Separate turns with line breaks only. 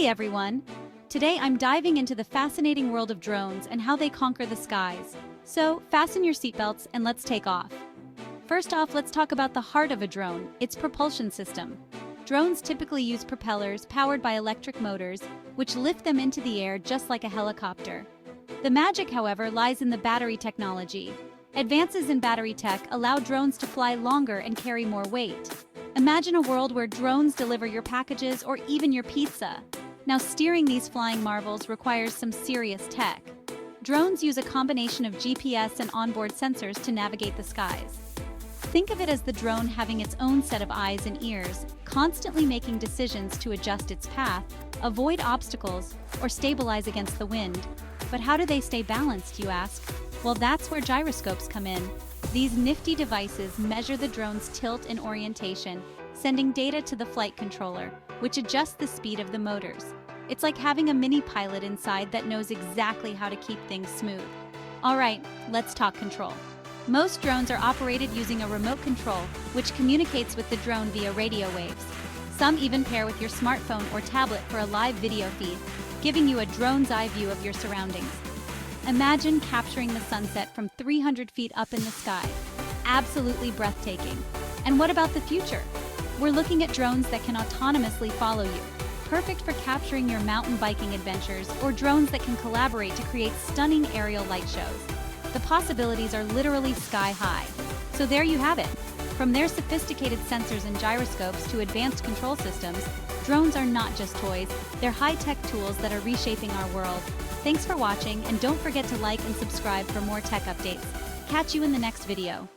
Hey everyone! Today I'm diving into the fascinating world of drones and how they conquer the skies. So, fasten your seatbelts and let's take off. First off, let's talk about the heart of a drone, its propulsion system. Drones typically use propellers powered by electric motors, which lift them into the air just like a helicopter. The magic, however, lies in the battery technology. Advances in battery tech allow drones to fly longer and carry more weight. Imagine a world where drones deliver your packages or even your pizza. Now, steering these flying marvels requires some serious tech. Drones use a combination of GPS and onboard sensors to navigate the skies. Think of it as the drone having its own set of eyes and ears, constantly making decisions to adjust its path, avoid obstacles, or stabilize against the wind. But how do they stay balanced, you ask? Well, that's where gyroscopes come in. These nifty devices measure the drone's tilt and orientation, sending data to the flight controller, which adjusts the speed of the motors. It's like having a mini pilot inside that knows exactly how to keep things smooth. All right, let's talk control. Most drones are operated using a remote control, which communicates with the drone via radio waves. Some even pair with your smartphone or tablet for a live video feed, giving you a drone's eye view of your surroundings. Imagine capturing the sunset from 300 feet up in the sky. Absolutely breathtaking. And what about the future? We're looking at drones that can autonomously follow you, perfect for capturing your mountain biking adventures, or drones that can collaborate to create stunning aerial light shows. The possibilities are literally sky high. So there you have it. From their sophisticated sensors and gyroscopes to advanced control systems, drones are not just toys, they're high-tech tools that are reshaping our world. Thanks for watching, and don't forget to like and subscribe for more tech updates. Catch you in the next video.